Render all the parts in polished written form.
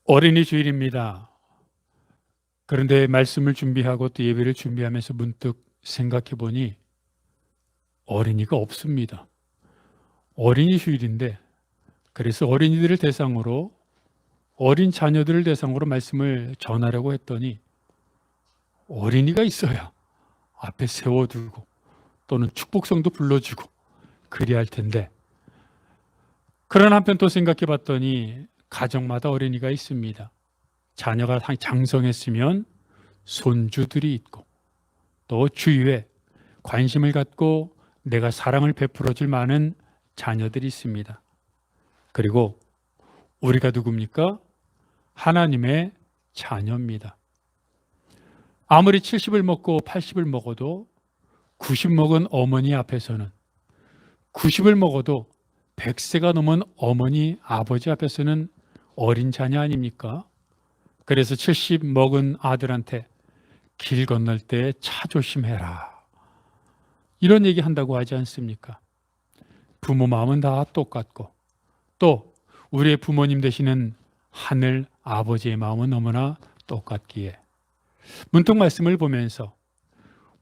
어린이 주일입니다. 그런데 말씀을 준비하고 또 예배를 준비하면서 문득 생각해 보니 어린이가 없습니다. 어린이 주일인데 그래서 어린이들을 대상으로 어린 자녀들을 대상으로 말씀을 전하려고 했더니 어린이가 있어야 앞에 세워두고 또는 축복성도 불러주고 그리할 할 텐데 그런 한편 또 생각해 봤더니 가정마다 어린이가 있습니다. 자녀가 장성했으면 손주들이 있고 또 주위에 관심을 갖고 내가 사랑을 베풀어 줄 많은 자녀들이 있습니다. 그리고 우리가 누굽니까? 하나님의 자녀입니다. 아무리 70을 먹고 80을 먹어도 90 먹은 어머니 앞에서는 90을 먹어도 100세가 넘은 어머니 아버지 앞에서는 어린 자녀 아닙니까? 그래서 70 먹은 아들한테 길 건널 때 차 조심해라. 이런 얘기 한다고 하지 않습니까? 부모 마음은 다 똑같고 또 우리의 부모님 되시는 하늘 아버지의 마음은 너무나 똑같기에 문득 말씀을 보면서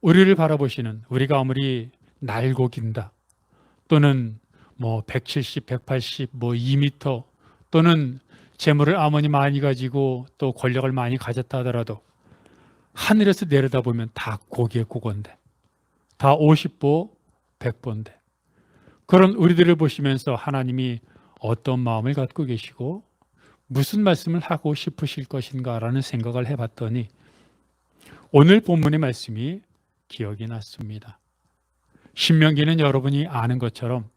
우리를 바라보시는 우리가 아무리 날고 긴다 또는 170, 180, 2m 또는 재물을 아무리 많이 가지고 또 권력을 많이 가졌다 하더라도 하늘에서 내려다보면 다 고기의 고건데 다 50보 100보인데 그런 우리들을 보시면서 하나님이 어떤 마음을 갖고 계시고 무슨 말씀을 하고 싶으실 것인가라는 생각을 해봤더니 오늘 본문의 말씀이 기억이 났습니다. 신명기는 여러분이 아는 것처럼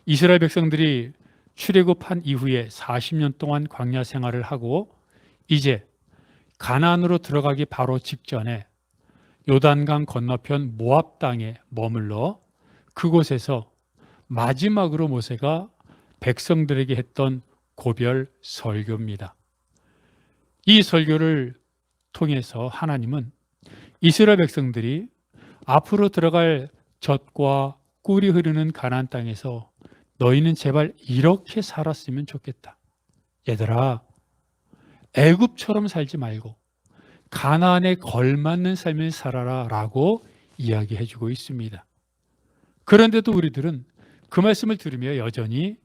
이스라엘 백성들이 출애굽한 이후에 40년 동안 광야 생활을 하고 이제 가나안으로 들어가기 바로 직전에 요단강 건너편 모압 땅에 머물러 그곳에서 마지막으로 모세가 백성들에게 했던 고별 설교입니다. 이 설교를 통해서 하나님은 이스라엘 백성들이 앞으로 들어갈 젖과 꿀이 흐르는 가나안 땅에서 너희는 제발 이렇게 살았으면 좋겠다. 얘들아, 애굽처럼 살지 말고 가나안에 걸맞는 삶을 살아라 라고 이야기해 주고 있습니다. 그런데도 우리들은 그 말씀을 들으며 여전히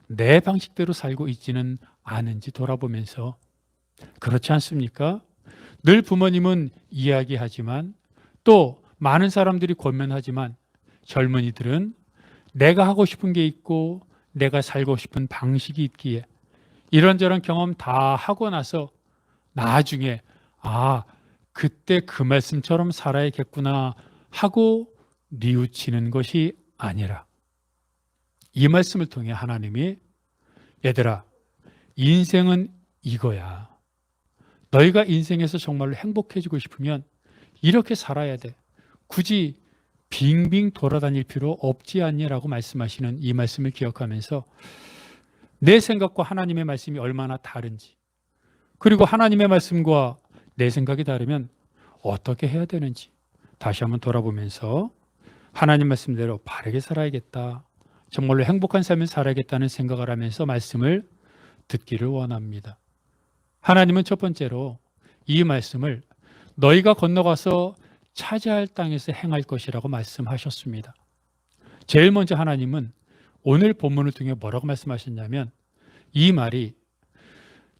내 방식대로 살고 있지는 않은지 돌아보면서 그렇지 않습니까? 늘 부모님은 이야기하지만 또 많은 사람들이 권면하지만 젊은이들은 내가 하고 싶은 게 있고 내가 살고 싶은 방식이 있기에 이런저런 경험 다 하고 나서 나중에 그때 그 말씀처럼 살아야겠구나 하고 뉘우치는 것이 아니라 이 말씀을 통해 하나님이 얘들아 인생은 이거야. 너희가 인생에서 정말로 행복해지고 싶으면 이렇게 살아야 돼. 굳이 빙빙 돌아다닐 필요 없지 않냐라고 말씀하시는 이 말씀을 기억하면서 내 생각과 하나님의 말씀이 얼마나 다른지 그리고 하나님의 말씀과 내 생각이 다르면 어떻게 해야 되는지 다시 한번 돌아보면서 하나님 말씀대로 바르게 살아야겠다. 정말로 행복한 삶을 살아야겠다는 생각을 하면서 말씀을 듣기를 원합니다. 하나님은 첫 번째로 이 말씀을 너희가 건너가서 차지할 땅에서 행할 것이라고 말씀하셨습니다. 제일 먼저 하나님은 오늘 본문을 통해 뭐라고 말씀하셨냐면 이 말이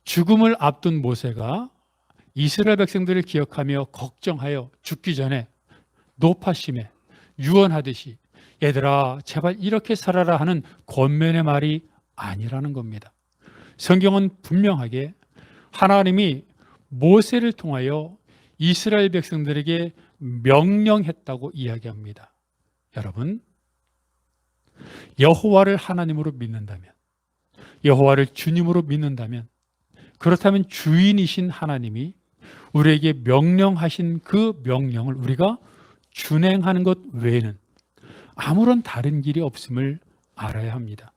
죽음을 앞둔 모세가 이스라엘 백성들을 기억하며 걱정하여 죽기 전에 노파심에 유언하듯이 얘들아 제발 이렇게 살아라 하는 권면의 말이 아니라는 겁니다. 성경은 분명하게 하나님이 모세를 통하여 이스라엘 백성들에게 명령했다고 이야기합니다. 여러분, 여호와를 하나님으로 믿는다면, 여호와를 주님으로 믿는다면, 그렇다면 주인이신 하나님이 우리에게 명령하신 그 명령을 우리가 준행하는 것 외에는 아무런 다른 길이 없음을 알아야 합니다.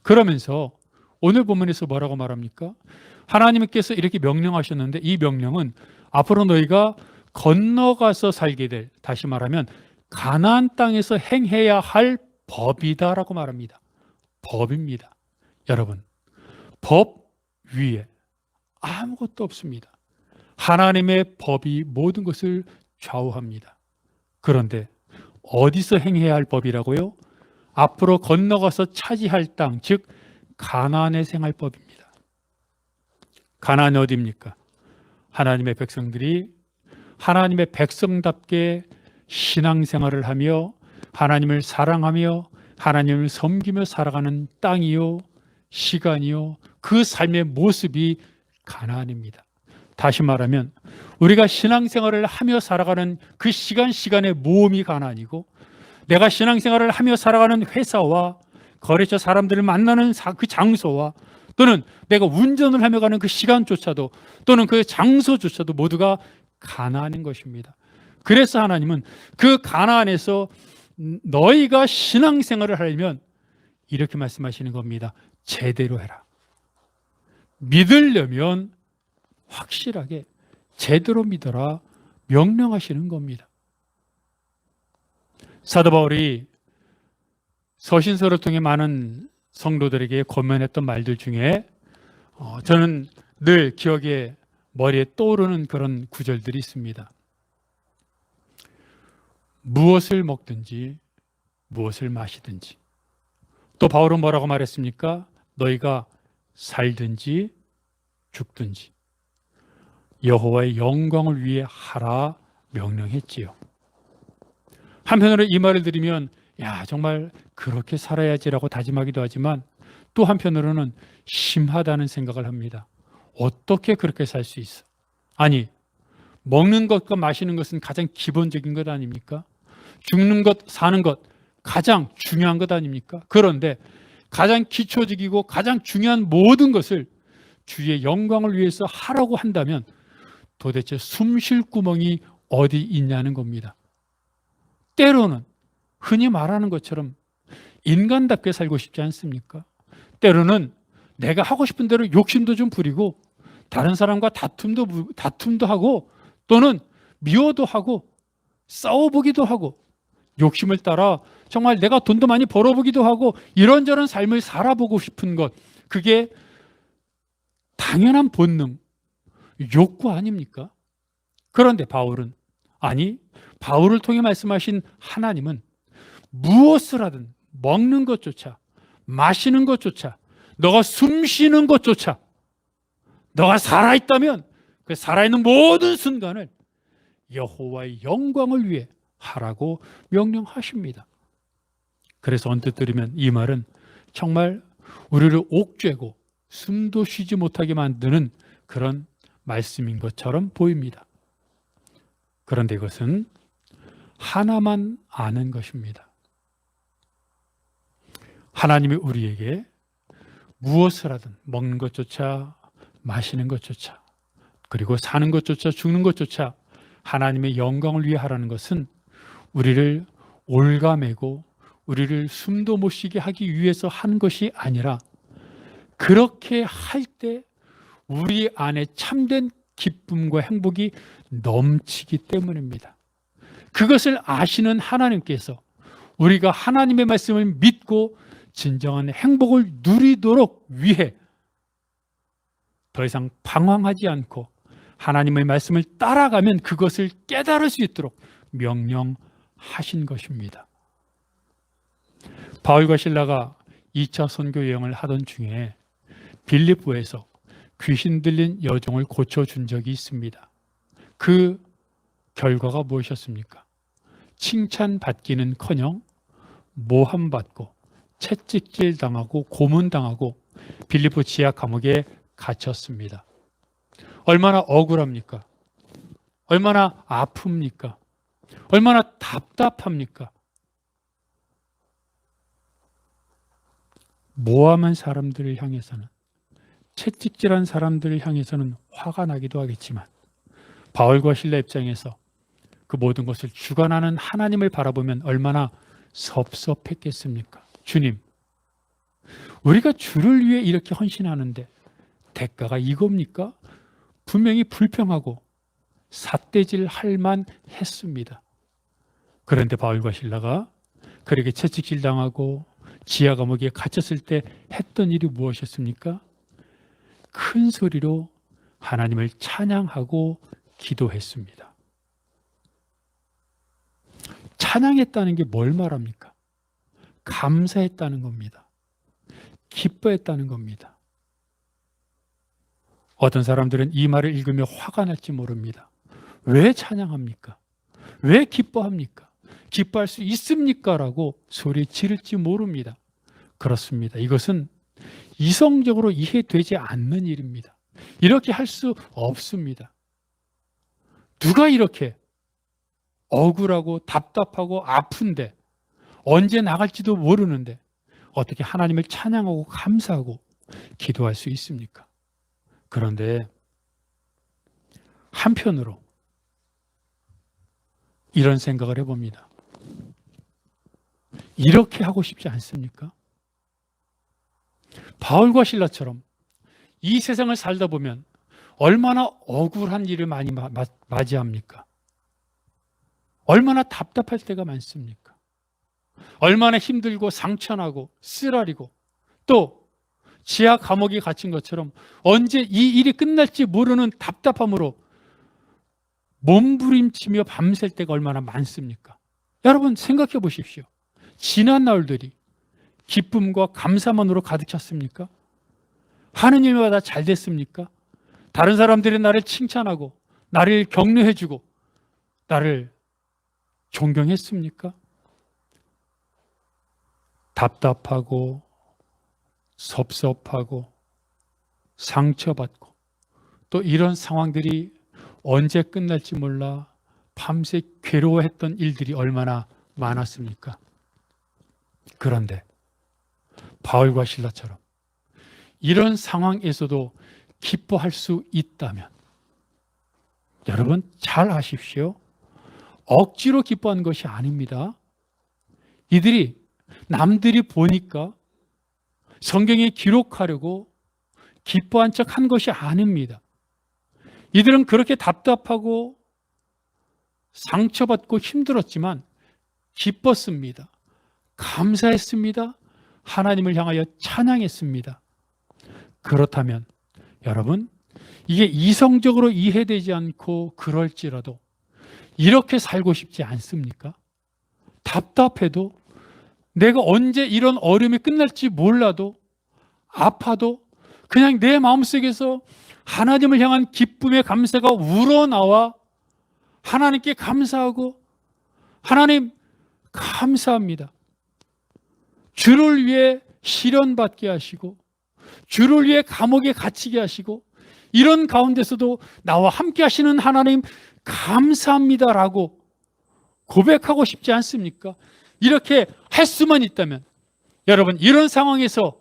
그러면서 오늘 본문에서 뭐라고 말합니까? 하나님께서 이렇게 명령하셨는데 이 명령은 앞으로 너희가 건너가서 살게 될, 다시 말하면 가나안 땅에서 행해야 할 법이다라고 말합니다. 법입니다. 여러분, 법 위에 아무것도 없습니다. 하나님의 법이 모든 것을 좌우합니다. 그런데 어디서 행해야 할 법이라고요? 앞으로 건너가서 차지할 땅, 즉 가나안에서 행할 법입니다. 가나안이 어디입니까? 하나님의 백성들이 하나님의 백성답게 신앙생활을 하며 하나님을 사랑하며 하나님을 섬기며 살아가는 땅이요, 시간이요, 그 삶의 모습이 가나안입니다. 다시 말하면 우리가 신앙생활을 하며 살아가는 그 시간의 모험이 가나안이고, 내가 신앙생활을 하며 살아가는 회사와 거래처 사람들을 만나는 그 장소와 또는 내가 운전을 하며 가는 그 시간조차도 또는 그 장소조차도 모두가 가나안인 것입니다. 그래서 하나님은 그 가나안에서 너희가 신앙생활을 하려면 이렇게 말씀하시는 겁니다. 제대로 해라. 믿으려면 확실하게 제대로 믿어라 명령하시는 겁니다. 사도 바울이 서신서를 통해 많은 성도들에게 권면했던 말들 중에 저는 늘 기억에 머리에 떠오르는 그런 구절들이 있습니다. 무엇을 먹든지 무엇을 마시든지, 또 바울은 뭐라고 말했습니까? 너희가 살든지 죽든지 여호와의 영광을 위해 하라 명령했지요. 한편으로 이 말을 들으면 야, 정말 그렇게 살아야지라고 다짐하기도 하지만 또 한편으로는 심하다는 생각을 합니다. 어떻게 그렇게 살 수 있어? 아니, 먹는 것과 마시는 것은 가장 기본적인 것 아닙니까? 죽는 것, 사는 것 가장 중요한 것 아닙니까? 그런데 가장 기초적이고 가장 중요한 모든 것을 주의 영광을 위해서 하라고 한다면 도대체 숨 쉴 구멍이 어디 있냐는 겁니다. 때로는 흔히 말하는 것처럼 인간답게 살고 싶지 않습니까? 때로는 내가 하고 싶은 대로 욕심도 좀 부리고 다른 사람과 다툼도 하고 또는 미워도 하고 싸워보기도 하고 욕심을 따라 정말 내가 돈도 많이 벌어보기도 하고 이런저런 삶을 살아보고 싶은 것, 그게 당연한 본능, 욕구 아닙니까? 그런데 바울은 바울을 통해 말씀하신 하나님은 무엇을 하든 먹는 것조차 마시는 것조차 너가 숨 쉬는 것조차 너가 살아있다면 그 살아있는 모든 순간을 여호와의 영광을 위해 하라고 명령하십니다. 그래서 언뜻 들으면 이 말은 정말 우리를 옥죄고 숨도 쉬지 못하게 만드는 그런 말씀인 것처럼 보입니다. 그런데 이것은 하나만 아는 것입니다. 하나님이 우리에게 무엇을 하든 먹는 것조차 마시는 것조차 그리고 사는 것조차 죽는 것조차 하나님의 영광을 위해 하라는 것은 우리를 올가매고 우리를 숨도 못 쉬게 하기 위해서 한 것이 아니라 그렇게 할 때 우리 안에 참된 기쁨과 행복이 넘치기 때문입니다. 그것을 아시는 하나님께서 우리가 하나님의 말씀을 믿고 진정한 행복을 누리도록 위해 더 이상 방황하지 않고 하나님의 말씀을 따라가면 그것을 깨달을 수 있도록 명령하신 것입니다. 바울과 실라가 2차 선교 여행을 하던 중에 빌립보에서 귀신 들린 여종을 고쳐준 적이 있습니다. 그 결과가 무엇이었습니까? 칭찬받기는커녕 모함받고 채찍질 당하고 고문당하고 빌립보 지하 감옥에 갇혔습니다. 얼마나 억울합니까? 얼마나 아픕니까? 얼마나 답답합니까? 모함한 사람들을 향해서는, 채찍질한 사람들을 향해서는 화가 나기도 하겠지만 바울과 실라 입장에서 그 모든 것을 주관하는 하나님을 바라보면 얼마나 섭섭했겠습니까? 주님, 우리가 주를 위해 이렇게 헌신하는데 대가가 이겁니까? 분명히 불평하고 삿대질 할 만했습니다. 그런데 바울과 실라가 그렇게 채찍질 당하고 지하 감옥에 갇혔을 때 했던 일이 무엇이었습니까? 큰 소리로 하나님을 찬양하고 기도했습니다. 찬양했다는 게 뭘 말합니까? 감사했다는 겁니다. 기뻐했다는 겁니다. 어떤 사람들은 이 말을 읽으며 화가 날지 모릅니다. 왜 찬양합니까? 왜 기뻐합니까? 기뻐할 수 있습니까? 라고 소리 지를지 모릅니다. 그렇습니다. 이것은 이성적으로 이해되지 않는 일입니다. 이렇게 할 수 없습니다. 누가 이렇게 억울하고 답답하고 아픈데 언제 나갈지도 모르는데 어떻게 하나님을 찬양하고 감사하고 기도할 수 있습니까? 그런데 한편으로 이런 생각을 해봅니다. 이렇게 하고 싶지 않습니까? 바울과 실라처럼 이 세상을 살다 보면 얼마나 억울한 일을 많이 맞이합니까? 얼마나 답답할 때가 많습니까? 얼마나 힘들고 상처나고 쓰라리고 또 지하 감옥에 갇힌 것처럼 언제 이 일이 끝날지 모르는 답답함으로 몸부림치며 밤샐 때가 얼마나 많습니까? 여러분 생각해 보십시오. 지난 날들이 기쁨과 감사만으로 가득 찼습니까? 하느님마다 잘 됐습니까? 다른 사람들이 나를 칭찬하고 나를 격려해주고 나를 존경했습니까? 답답하고 섭섭하고 상처받고 또 이런 상황들이 언제 끝날지 몰라 밤새 괴로워했던 일들이 얼마나 많았습니까? 그런데 바울과 실라처럼 이런 상황에서도 기뻐할 수 있다면 여러분 잘 아십시오. 억지로 기뻐한 것이 아닙니다. 이들이 남들이 보니까 성경에 기록하려고 기뻐한 척 한 것이 아닙니다. 이들은 그렇게 답답하고 상처받고 힘들었지만 기뻤습니다. 감사했습니다. 하나님을 향하여 찬양했습니다. 그렇다면 여러분 이게 이성적으로 이해되지 않고 그럴지라도 이렇게 살고 싶지 않습니까? 답답해도 내가 언제 이런 어려움이 끝날지 몰라도 아파도 그냥 내 마음속에서 하나님을 향한 기쁨의 감사가 우러나와 하나님께 감사하고 하나님 감사합니다. 주를 위해 시련받게 하시고 주를 위해 감옥에 갇히게 하시고 이런 가운데서도 나와 함께 하시는 하나님 감사합니다라고 고백하고 싶지 않습니까? 이렇게 할 수만 있다면 여러분 이런 상황에서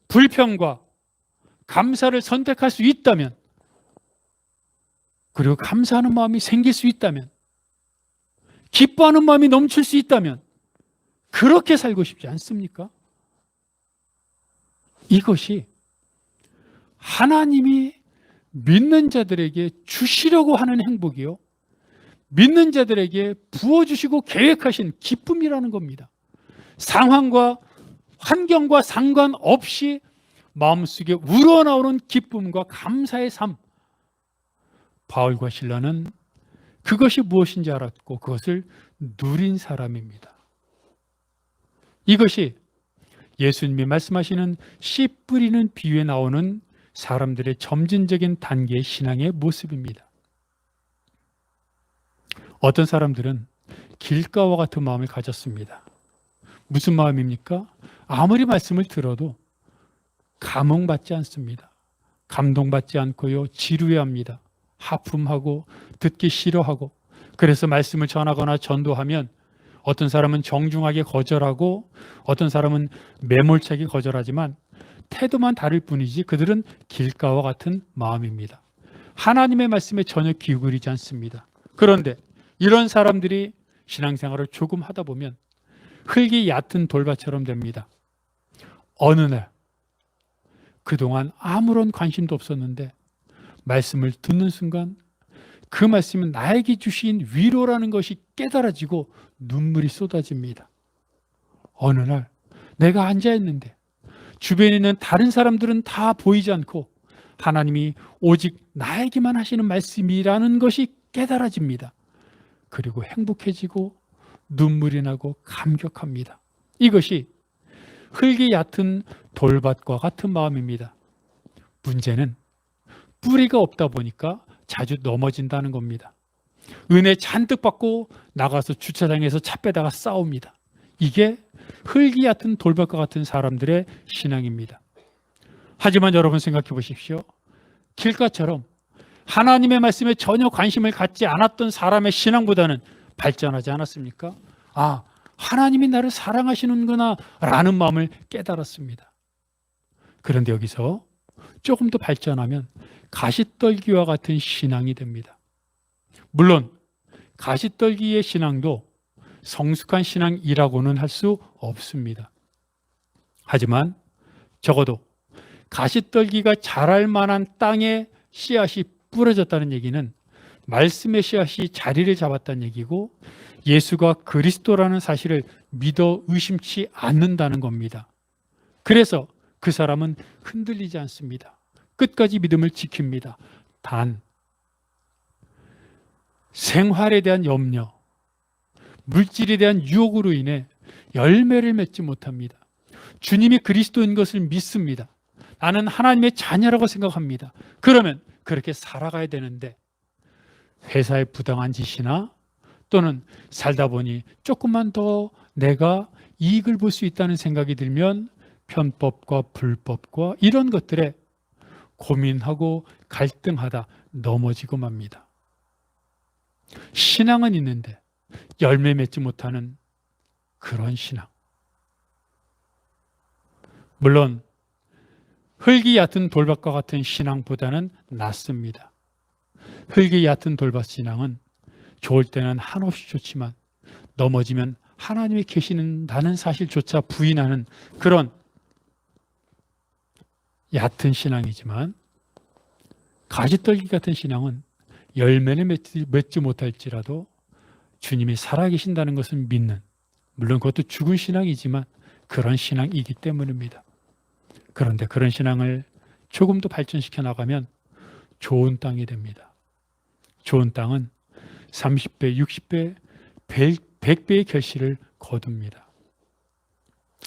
불평과 감사를 선택할 수 있다면 그리고 감사하는 마음이 생길 수 있다면 기뻐하는 마음이 넘칠 수 있다면 그렇게 살고 싶지 않습니까? 이것이 하나님이 믿는 자들에게 주시려고 하는 행복이요 믿는 자들에게 부어주시고 계획하신 기쁨이라는 겁니다. 상황과 환경과 상관없이 마음속에 우러나오는 기쁨과 감사의 삶. 바울과 실라는 그것이 무엇인지 알았고 그것을 누린 사람입니다. 이것이 예수님이 말씀하시는 씨 뿌리는 비유에 나오는 사람들의 점진적인 단계의 신앙의 모습입니다. 어떤 사람들은 길가와 같은 마음을 가졌습니다. 무슨 마음입니까? 아무리 말씀을 들어도 감흥받지 않습니다. 감동받지 않고요. 지루해합니다. 하품하고 듣기 싫어하고 그래서 말씀을 전하거나 전도하면 어떤 사람은 정중하게 거절하고 어떤 사람은 매몰차게 거절하지만 태도만 다를 뿐이지 그들은 길가와 같은 마음입니다. 하나님의 말씀에 전혀 기울이지 않습니다. 그런데 이런 사람들이 신앙생활을 조금 하다 보면 흙이 얕은 돌밭처럼 됩니다. 어느 날 그동안 아무런 관심도 없었는데 말씀을 듣는 순간 그 말씀은 나에게 주신 위로라는 것이 깨달아지고 눈물이 쏟아집니다. 어느 날 내가 앉아있는데 주변에 있는 다른 사람들은 다 보이지 않고 하나님이 오직 나에게만 하시는 말씀이라는 것이 깨달아집니다. 그리고 행복해지고 눈물이 나고 감격합니다. 이것이 흙이 얕은 돌밭과 같은 마음입니다. 문제는 뿌리가 없다 보니까 자주 넘어진다는 겁니다. 은혜 잔뜩 받고 나가서 주차장에서 차 빼다가 싸웁니다. 이게 흙이 얕은 돌밭과 같은 사람들의 신앙입니다. 하지만 여러분 생각해 보십시오. 길가처럼 하나님의 말씀에 전혀 관심을 갖지 않았던 사람의 신앙보다는 발전하지 않았습니까? 아, 하나님이 나를 사랑하시는구나 라는 마음을 깨달았습니다. 그런데 여기서 조금 더 발전하면 가시떨기와 같은 신앙이 됩니다. 물론 가시떨기의 신앙도 성숙한 신앙이라고는 할 수 없습니다. 하지만 적어도 가시떨기가 자랄 만한 땅에 씨앗이 뿌려졌다는 얘기는 말씀의 씨앗이 자리를 잡았다는 얘기고 예수가 그리스도라는 사실을 믿어 의심치 않는다는 겁니다. 그래서 그 사람은 흔들리지 않습니다. 끝까지 믿음을 지킵니다. 단 생활에 대한 염려, 물질에 대한 유혹으로 인해 열매를 맺지 못합니다. 주님이 그리스도인 것을 믿습니다. 나는 하나님의 자녀라고 생각합니다. 그러면 그렇게 살아가야 되는데 회사의 부당한 짓이나 또는 살다 보니 조금만 더 내가 이익을 볼 수 있다는 생각이 들면 편법과 불법과 이런 것들에 고민하고 갈등하다 넘어지고 맙니다. 신앙은 있는데 열매 맺지 못하는 그런 신앙. 물론 흙이 얕은 돌밭과 같은 신앙보다는 낫습니다. 흙이 얕은 돌밭 신앙은 좋을 때는 한없이 좋지만 넘어지면 하나님이 계시는다는 사실조차 부인하는 그런 얕은 신앙이지만 가지떨기 같은 신앙은 열매를 맺지 못할지라도 주님이 살아계신다는 것을 믿는, 물론 그것도 죽은 신앙이지만 그런 신앙이기 때문입니다. 그런데 그런 신앙을 조금 더 발전시켜 나가면 좋은 땅이 됩니다. 좋은 땅은 30배, 60배, 100배의 결실을 거둡니다.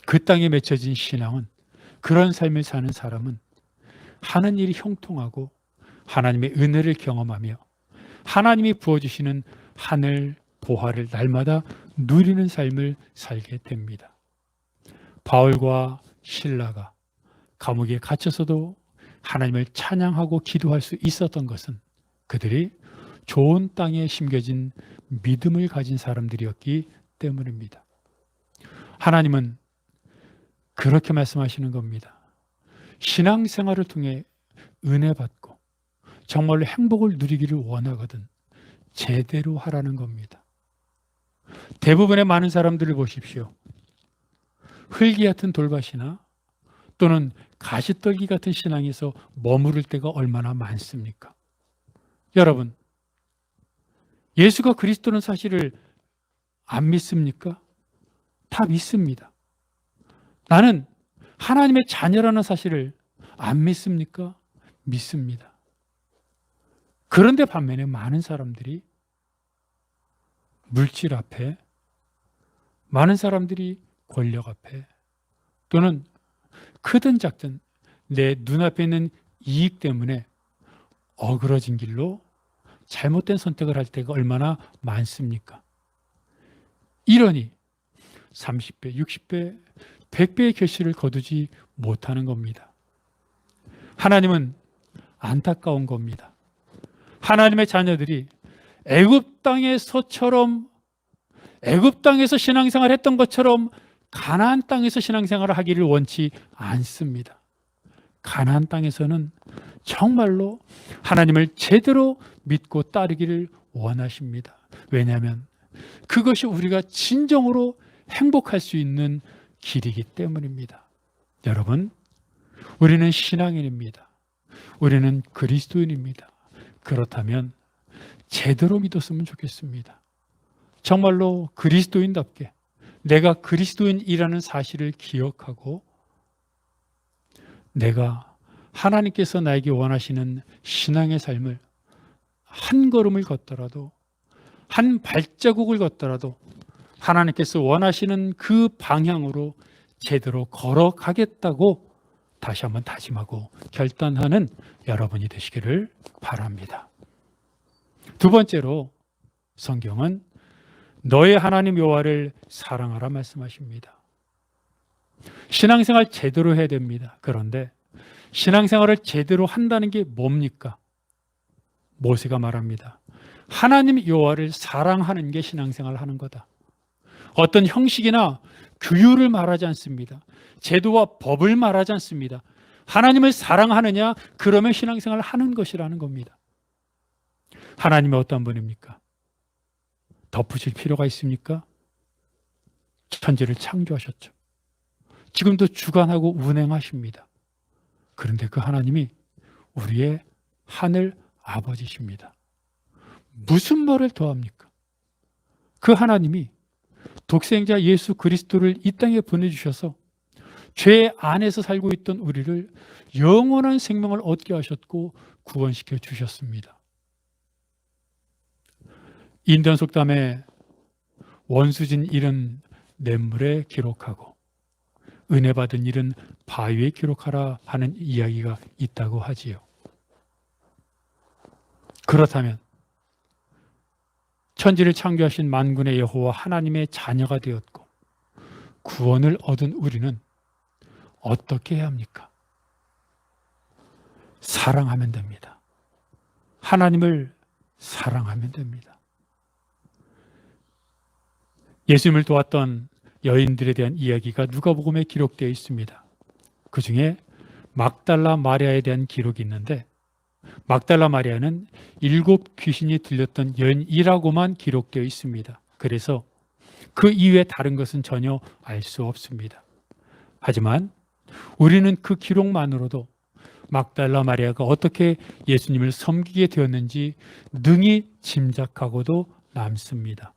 그 땅에 맺혀진 신앙은, 그런 삶을 사는 사람은 하는 일이 형통하고 하나님의 은혜를 경험하며 하나님이 부어주시는 하늘 보화를 날마다 누리는 삶을 살게 됩니다. 바울과 실라가 감옥에 갇혀서도 하나님을 찬양하고 기도할 수 있었던 것은 그들이 좋은 땅에 심겨진 믿음을 가진 사람들이었기 때문입니다. 하나님은 그렇게 말씀하시는 겁니다. 신앙생활을 통해 은혜 받고 정말로 행복을 누리기를 원하거든 제대로 하라는 겁니다. 대부분의 많은 사람들을 보십시오. 흙이 같은 돌밭이나 또는 가시떨기 같은 신앙에서 머무를 때가 얼마나 많습니까? 여러분, 예수가 그리스도는 사실을 안 믿습니까? 다 믿습니다. 나는 하나님의 자녀라는 사실을 안 믿습니까? 믿습니다. 그런데 반면에 많은 사람들이 물질 앞에, 많은 사람들이 권력 앞에, 또는 크든 작든 내 눈앞에 있는 이익 때문에 어그러진 길로 잘못된 선택을 할 때가 얼마나 많습니까? 이러니 30배, 60배, 100배의 결실을 거두지 못하는 겁니다. 하나님은 안타까운 겁니다. 하나님의 자녀들이 애굽 땅에서 신앙생활을 했던 것처럼 가나안 땅에서 신앙생활을 하기를 원치 않습니다. 가나안 땅에서는 정말로 하나님을 제대로 믿고 따르기를 원하십니다. 왜냐하면 그것이 우리가 진정으로 행복할 수 있는 길이기 때문입니다. 여러분, 우리는 신앙인입니다. 우리는 그리스도인입니다. 그렇다면 제대로 믿었으면 좋겠습니다. 정말로 그리스도인답게 내가 그리스도인이라는 사실을 기억하고 내가 하나님께서 나에게 원하시는 신앙의 삶을 한 걸음을 걷더라도, 한 발자국을 걷더라도 하나님께서 원하시는 그 방향으로 제대로 걸어가겠다고 다시 한번 다짐하고 결단하는 여러분이 되시기를 바랍니다. 두 번째로 성경은 너의 하나님 여호와를 사랑하라 말씀하십니다. 신앙생활 제대로 해야 됩니다. 그런데 신앙생활을 제대로 한다는 게 뭡니까? 모세가 말합니다. 하나님 여호와를 사랑하는 게 신앙생활을 하는 거다. 어떤 형식이나 규율을 말하지 않습니다. 제도와 법을 말하지 않습니다. 하나님을 사랑하느냐? 그러면 신앙생활을 하는 것이라는 겁니다. 하나님이 어떤 분입니까? 덧붙일 필요가 있습니까? 천지를 창조하셨죠. 지금도 주관하고 운행하십니다. 그런데 그 하나님이 우리의 하늘 아버지십니다. 무슨 말을 더합니까? 그 하나님이 독생자 예수 그리스도를 이 땅에 보내주셔서 죄 안에서 살고 있던 우리를 영원한 생명을 얻게 하셨고 구원시켜 주셨습니다. 인전 속담에 원수진 일은 냇물에 기록하고 은혜 받은 일은 바위에 기록하라 하는 이야기가 있다고 하지요. 그렇다면 천지를 창조하신 만군의 여호와 하나님의 자녀가 되었고 구원을 얻은 우리는 어떻게 해야 합니까? 사랑하면 됩니다. 하나님을 사랑하면 됩니다. 예수님을 도왔던 여인들에 대한 이야기가 누가복음에 기록되어 있습니다. 그 중에 막달라 마리아에 대한 기록이 있는데 막달라 마리아는 7 귀신이 들렸던 여인이라고만 기록되어 있습니다. 그래서 그 이외에 다른 것은 전혀 알 수 없습니다. 하지만 우리는 그 기록만으로도 막달라 마리아가 어떻게 예수님을 섬기게 되었는지 능히 짐작하고도 남습니다.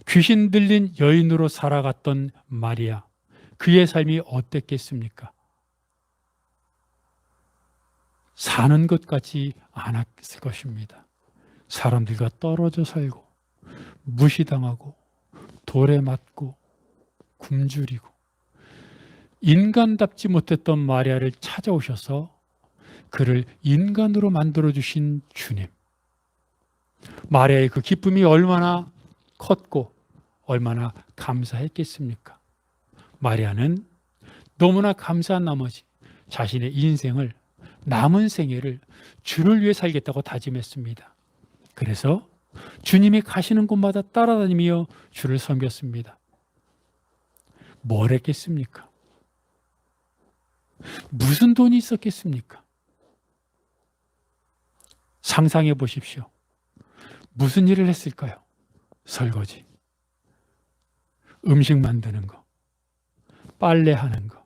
귀신 들린 여인으로 살아갔던 마리아, 그의 삶이 어땠겠습니까? 사는 것 같지 않았을 것입니다. 사람들과 떨어져 살고 무시당하고 돌에 맞고 굶주리고 인간답지 못했던 마리아를 찾아오셔서 그를 인간으로 만들어주신 주님. 마리아의 그 기쁨이 얼마나 컸고 얼마나 감사했겠습니까? 마리아는 너무나 감사한 나머지 자신의 인생을 남은 생애를 주를 위해 살겠다고 다짐했습니다. 그래서 주님이 가시는 곳마다 따라다니며 주를 섬겼습니다. 뭘 했겠습니까? 무슨 돈이 있었겠습니까? 상상해 보십시오. 무슨 일을 했을까요? 설거지, 음식 만드는 거, 빨래하는 거.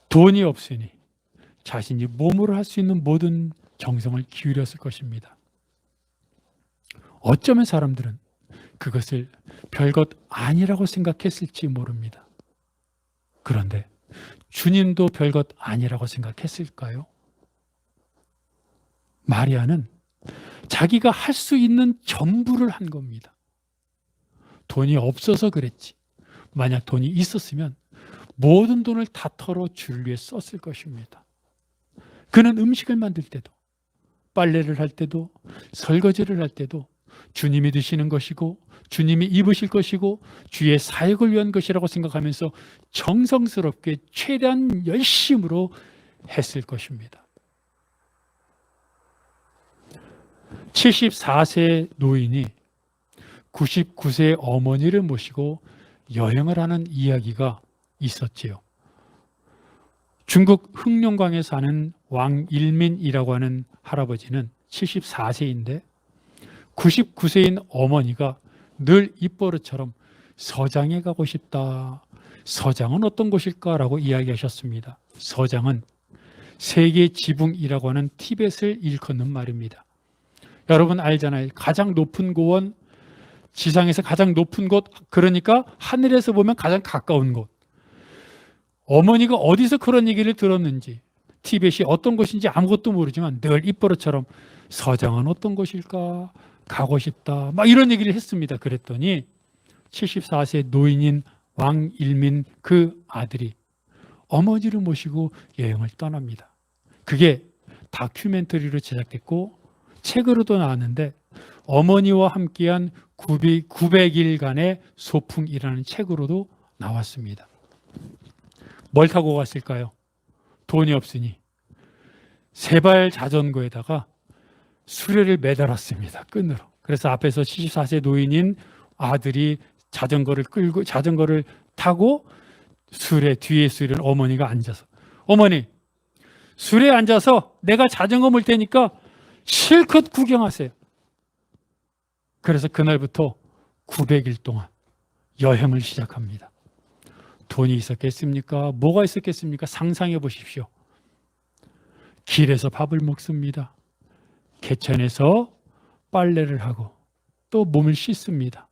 돈이 없으니 자신이 몸으로 할 수 있는 모든 정성을 기울였을 것입니다. 어쩌면 사람들은 그것을 별것 아니라고 생각했을지 모릅니다. 그런데 주님도 별것 아니라고 생각했을까요? 마리아는 자기가 할 수 있는 전부를 한 겁니다. 돈이 없어서 그랬지. 만약 돈이 있었으면 모든 돈을 다 털어 주를 위해 썼을 것입니다. 그는 음식을 만들 때도, 빨래를 할 때도, 설거지를 할 때도 주님이 드시는 것이고 주님이 입으실 것이고 주의 사역을 위한 것이라고 생각하면서 정성스럽게 최대한 열심으로 했을 것입니다. 74세 노인이 99세 어머니를 모시고 여행을 하는 이야기가 있었지요. 중국 흑룡광에 사는 왕일민이라고 하는 할아버지는 74세인데 99세인 어머니가 늘 입버릇처럼 서장에 가고 싶다. 서장은 어떤 곳일까라고 이야기하셨습니다. 서장은 세계 지붕이라고 하는 티벳을 일컫는 말입니다. 여러분 알잖아요. 가장 높은 고원, 지상에서 가장 높은 곳, 그러니까 하늘에서 보면 가장 가까운 곳. 어머니가 어디서 그런 얘기를 들었는지, 티벳이 어떤 곳인지 아무것도 모르지만 늘 입버릇처럼 서장은 어떤 곳일까? 가고 싶다. 막 이런 얘기를 했습니다. 그랬더니 74세 노인인 왕일민 그 아들이 어머니를 모시고 여행을 떠납니다. 그게 다큐멘터리로 제작됐고 책으로도 나왔는데 어머니와 함께한 900일간의 소풍이라는 책으로도 나왔습니다. 뭘 타고 갔을까요? 돈이 없으니 세발 자전거에다가 수레를 매달았습니다. 끈으로. 그래서 앞에서 74세 노인인 아들이 자전거를 타고 뒤에 수레는 어머니가 앉아서, 어머니 수레에 앉아서 내가 자전거 몰 테니까 실컷 구경하세요. 그래서 그날부터 900일 동안 여행을 시작합니다. 돈이 있었겠습니까? 뭐가 있었겠습니까? 상상해 보십시오. 길에서 밥을 먹습니다. 개천에서 빨래를 하고 또 몸을 씻습니다.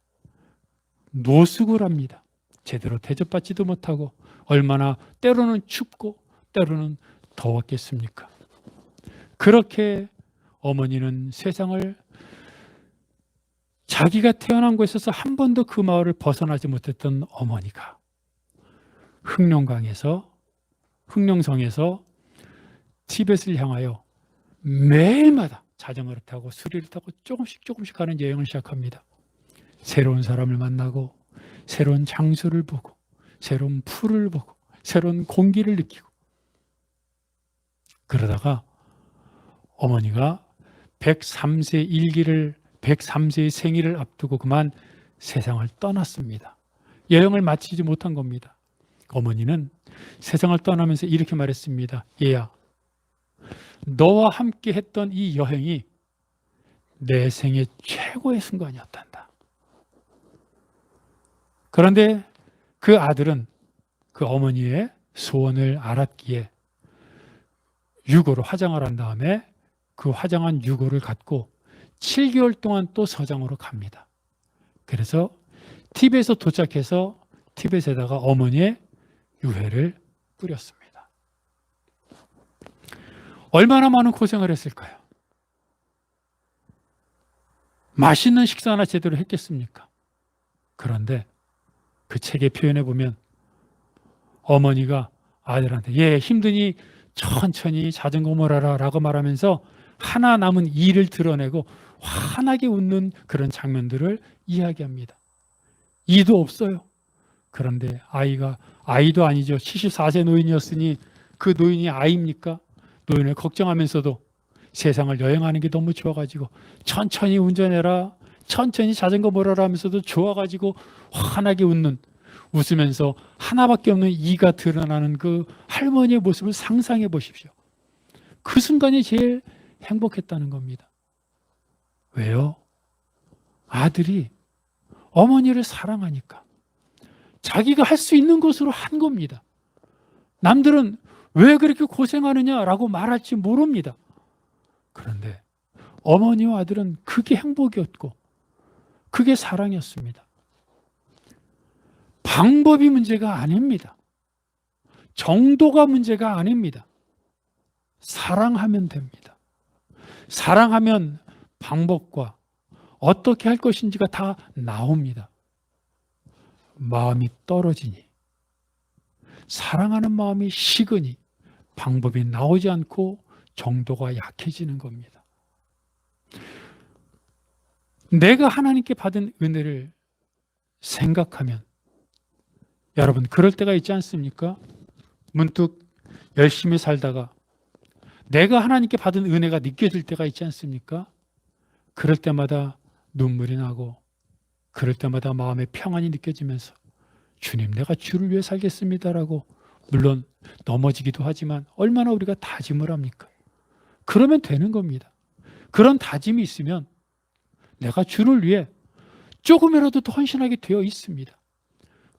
노숙을 합니다. 제대로 대접받지도 못하고 얼마나 때로는 춥고 때로는 더웠겠습니까? 그렇게 어머니는 세상을 자기가 태어난 곳에서 한 번도 그 마을을 벗어나지 못했던 어머니가 흑룡성에서 티벳을 향하여 매일마다 자전거를 타고 수리를 타고 조금씩 하는 여행을 시작합니다. 새로운 사람을 만나고 새로운 장소를 보고 새로운 풀을 보고 새로운 공기를 느끼고 그러다가 어머니가 103세의 생일을 앞두고 그만 세상을 떠났습니다. 여행을 마치지 못한 겁니다. 어머니는 세상을 떠나면서 이렇게 말했습니다. 얘야, 너와 함께 했던 이 여행이 내 생애 최고의 순간이었단다. 그런데 그 아들은 그 어머니의 소원을 알았기에 유고로 화장을 한 다음에 그 화장한 유고를 갖고 7개월 동안 또 서장으로 갑니다. 그래서 티벳에 도착해서 티벳에다가 어머니의 유해를 뿌렸습니다. 얼마나 많은 고생을 했을까요? 맛있는 식사나 제대로 했겠습니까? 그런데 그 책에 표현해 보면 어머니가 아들한테 얘 힘드니 천천히 자전거 몰아라 라고 말하면서 하나 남은 이를 드러내고 환하게 웃는 그런 장면들을 이야기합니다. 이도 없어요. 그런데 아이도 아니죠. 74세 노인이었으니 그 노인이 아이입니까? 노인을 걱정하면서도 세상을 여행하는 게 너무 좋아가지고 천천히 운전해라, 천천히 자전거 몰아라 하면서도 좋아가지고 환하게 웃으면서 하나밖에 없는 이가 드러나는 그 할머니의 모습을 상상해 보십시오. 그 순간이 제일 행복했다는 겁니다. 왜요? 아들이 어머니를 사랑하니까 자기가 할 수 있는 것으로 한 겁니다. 남들은 왜 그렇게 고생하느냐라고 말할지 모릅니다. 그런데 어머니와 아들은 그게 행복이었고 그게 사랑이었습니다. 방법이 문제가 아닙니다. 정도가 문제가 아닙니다. 사랑하면 됩니다. 사랑하면 방법과 어떻게 할 것인지가 다 나옵니다. 마음이 떨어지니, 사랑하는 마음이 식으니 방법이 나오지 않고 정도가 약해지는 겁니다. 내가 하나님께 받은 은혜를 생각하면 여러분 그럴 때가 있지 않습니까? 문득 열심히 살다가 내가 하나님께 받은 은혜가 느껴질 때가 있지 않습니까? 그럴 때마다 눈물이 나고 그럴 때마다 마음의 평안이 느껴지면서 주님 내가 주를 위해 살겠습니다라고 물론 넘어지기도 하지만 얼마나 우리가 다짐을 합니까? 그러면 되는 겁니다. 그런 다짐이 있으면 내가 주를 위해 조금이라도 더 헌신하게 되어 있습니다.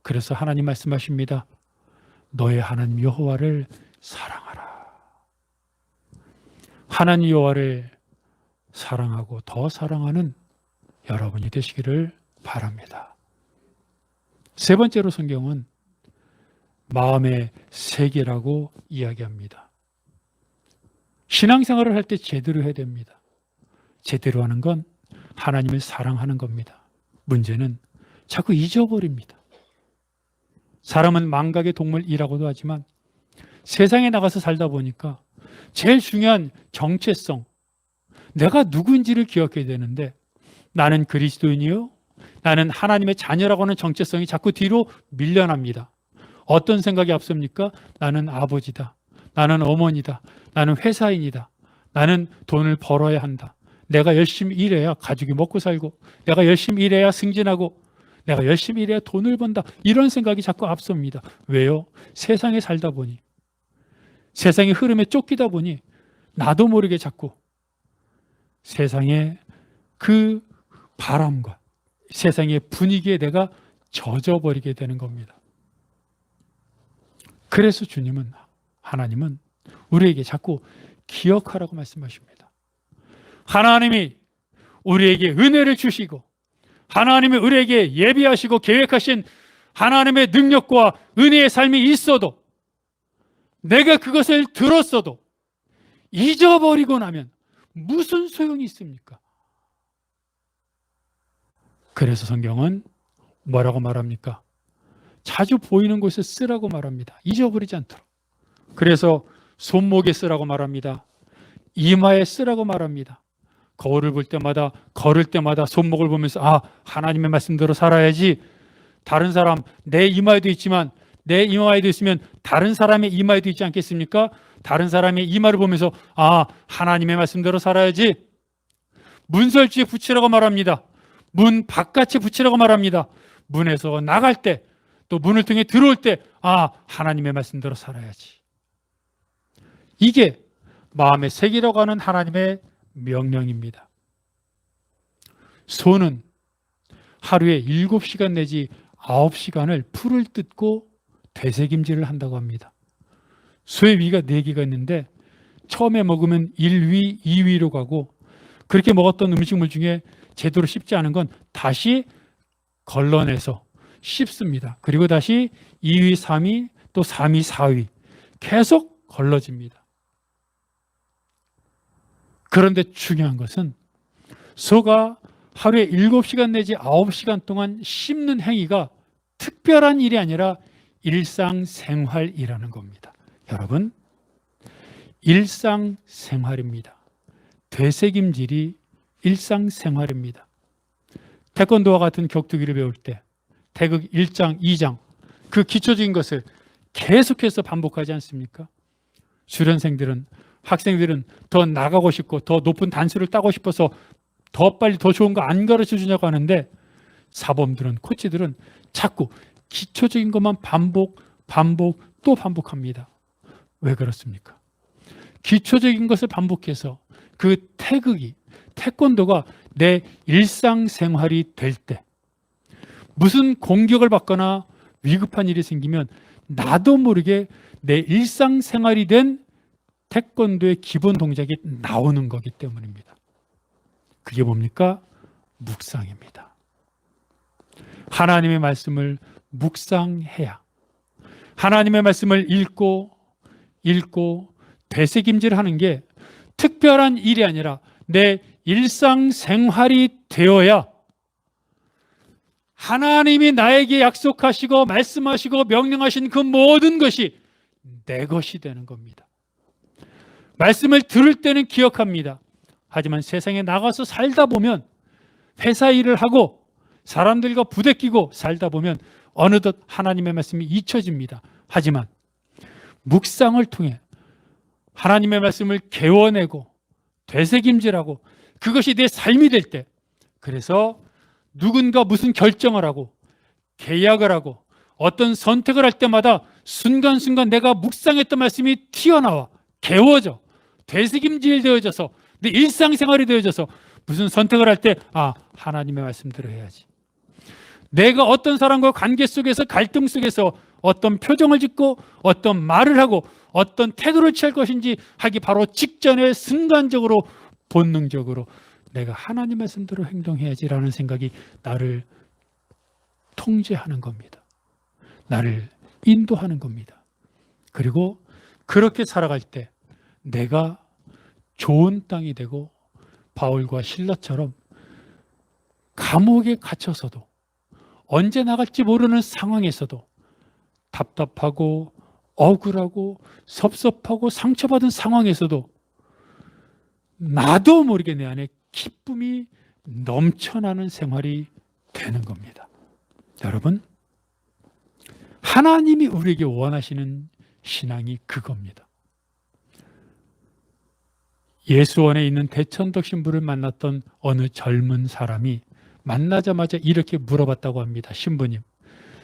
그래서 하나님 말씀하십니다. 너의 하나님 여호와를 사랑하라. 하나님 여호와를 사랑하고 더 사랑하는 여러분이 되시기를 바랍니다. 세 번째로 성경은 마음의 세계라고 이야기합니다. 신앙생활을 할 때 제대로 해야 됩니다. 제대로 하는 건 하나님을 사랑하는 겁니다. 문제는 자꾸 잊어버립니다. 사람은 망각의 동물이라고도 하지만 세상에 나가서 살다 보니까 제일 중요한 정체성, 내가 누구인지를 기억해야 되는데 나는 그리스도인이요? 나는 하나님의 자녀라고 하는 정체성이 자꾸 뒤로 밀려납니다. 어떤 생각이 앞섭니까? 나는 아버지다. 나는 어머니다. 나는 회사인이다. 나는 돈을 벌어야 한다. 내가 열심히 일해야 가족이 먹고 살고, 내가 열심히 일해야 승진하고, 내가 열심히 일해야 돈을 번다. 이런 생각이 자꾸 앞섭니다. 왜요? 세상에 살다 보니, 세상의 흐름에 쫓기다 보니 나도 모르게 자꾸 세상의 그 바람과 세상의 분위기에 내가 젖어버리게 되는 겁니다. 그래서 주님은, 하나님은 우리에게 자꾸 기억하라고 말씀하십니다. 하나님이 우리에게 은혜를 주시고 하나님이 우리에게 예비하시고 계획하신 하나님의 능력과 은혜의 삶이 있어도 내가 그것을 들었어도 잊어버리고 나면 무슨 소용이 있습니까? 그래서 성경은 뭐라고 말합니까? 자주 보이는 곳에 쓰라고 말합니다. 잊어버리지 않도록. 그래서 손목에 쓰라고 말합니다. 이마에 쓰라고 말합니다. 거울을 볼 때마다, 걸을 때마다 손목을 보면서 하나님의 말씀대로 살아야지. 다른 사람, 내 이마에도 있지만 내 이마에도 있으면 다른 사람의 이마에도 있지 않겠습니까? 다른 사람의 이마를 보면서 하나님의 말씀대로 살아야지. 문설주에 붙이라고 말합니다. 문 바깥에 붙이라고 말합니다. 문에서 나갈 때, 또 문을 통해 들어올 때 하나님의 말씀대로 살아야지. 이게 마음의 색이라고 하는 하나님의 명령입니다. 소는 하루에 7시간 내지 9시간을 풀을 뜯고 되새김질을 한다고 합니다. 소의 위가 4개가 있는데 처음에 먹으면 1위, 2위로 가고, 그렇게 먹었던 음식물 중에 제대로 씹지 않은 건 다시 걸러내서 씹습니다. 그리고 다시 2위, 3위, 또 3위, 4위 계속 걸러집니다. 그런데 중요한 것은 소가 하루에 7시간 내지 9시간 동안 씹는 행위가 특별한 일이 아니라 일상생활이라는 겁니다. 여러분, 일상생활입니다. 되새김질이 일상생활입니다. 태권도와 같은 격투기를 배울 때 태극 1장, 2장 그 기초적인 것을 계속해서 반복하지 않습니까? 수련생들은, 학생들은 더 나가고 싶고 더 높은 단수를 따고 싶어서 더 빨리 더 좋은 거 안 가르쳐 주냐고 하는데, 사범들은, 코치들은 자꾸 기초적인 것만 반복 또 반복합니다. 왜 그렇습니까? 기초적인 것을 반복해서 그 태극이, 태권도가 내 일상생활이 될 때, 무슨 공격을 받거나 위급한 일이 생기면 나도 모르게 내 일상생활이 된 태권도의 기본 동작이 나오는 거기 때문입니다. 그게 뭡니까? 묵상입니다. 하나님의 말씀을 묵상해야, 하나님의 말씀을 읽고 되새김질하는 게 특별한 일이 아니라 내 일상생활이 되어야 하나님이 나에게 약속하시고 말씀하시고 명령하신 그 모든 것이 내 것이 되는 겁니다. 말씀을 들을 때는 기억합니다. 하지만 세상에 나가서 살다 보면, 회사 일을 하고 사람들과 부대끼고 살다 보면 어느덧 하나님의 말씀이 잊혀집니다. 하지만 묵상을 통해 하나님의 말씀을 개워내고 되새김질하고 그것이 내 삶이 될 때, 그래서 누군가 무슨 결정을 하고 계약을 하고 어떤 선택을 할 때마다 순간순간 내가 묵상했던 말씀이 튀어나와 개워져 되새김질 되어져서 내 일상생활이 되어져서 무슨 선택을 할 때 하나님의 말씀대로 해야지. 내가 어떤 사람과 관계 속에서, 갈등 속에서 어떤 표정을 짓고 어떤 말을 하고 어떤 태도를 취할 것인지 하기 바로 직전에 순간적으로 본능적으로 내가 하나님 말씀대로 행동해야지라는 생각이 나를 통제하는 겁니다. 나를 인도하는 겁니다. 그리고 그렇게 살아갈 때 내가 좋은 땅이 되고 바울과 실라처럼 감옥에 갇혀서도 언제 나갈지 모르는 상황에서도 답답하고 억울하고 섭섭하고 상처받은 상황에서도 나도 모르게 내 안에 기쁨이 넘쳐나는 생활이 되는 겁니다. 여러분, 하나님이 우리에게 원하시는 신앙이 그겁니다. 예수원에 있는 대천덕 신부를 만났던 어느 젊은 사람이 만나자마자 이렇게 물어봤다고 합니다. 신부님은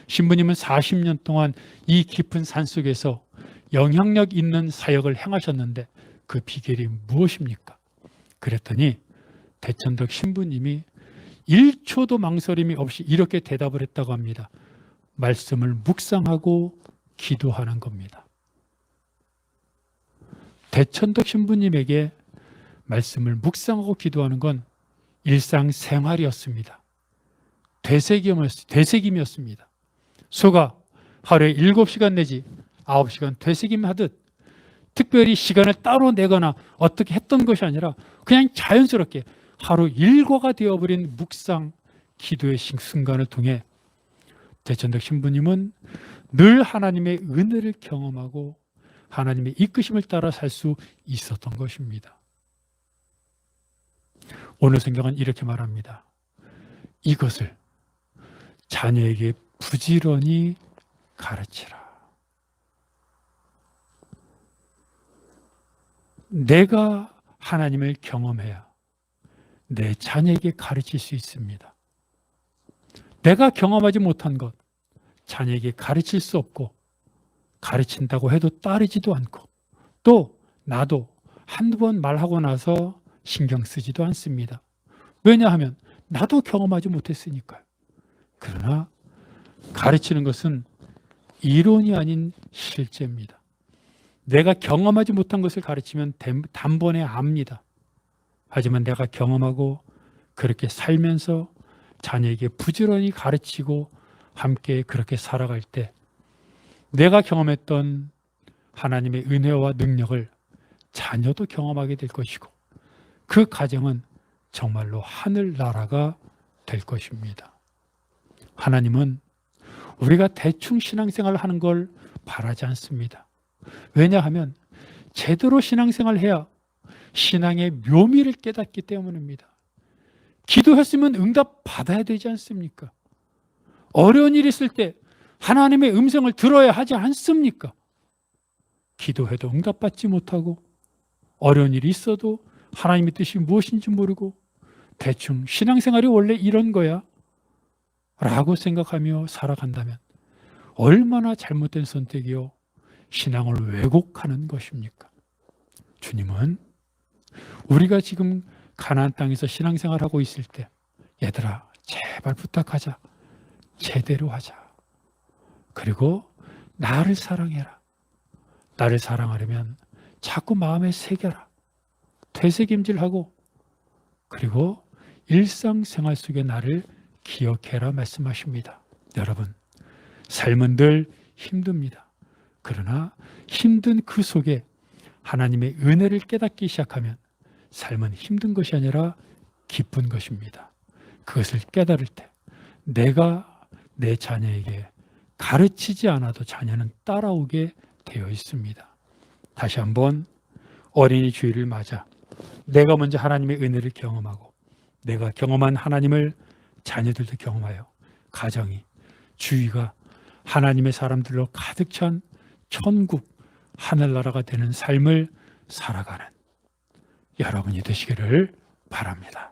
40년 동안 이 깊은 산속에서 영향력 있는 사역을 행하셨는데 그 비결이 무엇입니까? 그랬더니 대천덕 신부님이 1초도 망설임이 없이 이렇게 대답을 했다고 합니다. 말씀을 묵상하고 기도하는 겁니다. 대천덕 신부님에게 말씀을 묵상하고 기도하는 건 일상생활이었습니다. 되새김이었습니다. 소가 하루에 7시간 내지 9시간 되새김하듯 특별히 시간을 따로 내거나 어떻게 했던 것이 아니라 그냥 자연스럽게 하루 일과가 되어버린 묵상, 기도의 순간을 통해 대천덕 신부님은 늘 하나님의 은혜를 경험하고 하나님의 이끄심을 따라 살 수 있었던 것입니다. 오늘 성경은 이렇게 말합니다. 이것을 자녀에게 부지런히 가르치라. 내가 하나님을 경험해야 내 자녀에게 가르칠 수 있습니다. 내가 경험하지 못한 것, 자녀에게 가르칠 수 없고 가르친다고 해도 따르지도 않고 또 나도 한두 번 말하고 나서 신경 쓰지도 않습니다. 왜냐하면 나도 경험하지 못했으니까요. 그러나 가르치는 것은 이론이 아닌 실제입니다. 내가 경험하지 못한 것을 가르치면 단번에 압니다. 하지만 내가 경험하고 그렇게 살면서 자녀에게 부지런히 가르치고 함께 그렇게 살아갈 때 내가 경험했던 하나님의 은혜와 능력을 자녀도 경험하게 될 것이고 그 가정은 정말로 하늘나라가 될 것입니다. 하나님은 우리가 대충 신앙생활을 하는 걸 바라지 않습니다. 왜냐하면 제대로 신앙생활을 해야 신앙의 묘미를 깨닫기 때문입니다. 기도했으면 응답 받아야 되지 않습니까? 어려운 일이 있을 때 하나님의 음성을 들어야 하지 않습니까? 기도해도 응답받지 못하고 어려운 일이 있어도 하나님의 뜻이 무엇인지 모르고 대충 신앙생활이 원래 이런 거야 라고 생각하며 살아간다면 얼마나 잘못된 선택이요 신앙을 왜곡하는 것입니까? 주님은 우리가 지금 가나안 땅에서 신앙생활하고 있을 때 얘들아 제발 부탁하자. 제대로 하자. 그리고 나를 사랑해라. 나를 사랑하려면 자꾸 마음에 새겨라. 되새김질하고 그리고 일상생활 속에 나를 기억해라 말씀하십니다. 여러분, 삶은 늘 힘듭니다. 그러나 힘든 그 속에 하나님의 은혜를 깨닫기 시작하면 삶은 힘든 것이 아니라 기쁜 것입니다. 그것을 깨달을 때 내가 내 자녀에게 가르치지 않아도 자녀는 따라오게 되어 있습니다. 다시 한번 어린이 주일을 맞아 내가 먼저 하나님의 은혜를 경험하고 내가 경험한 하나님을 자녀들도 경험하여 가정이 주위가 하나님의 사람들로 가득 찬 천국 하늘나라가 되는 삶을 살아가는 여러분이 되시기를 바랍니다.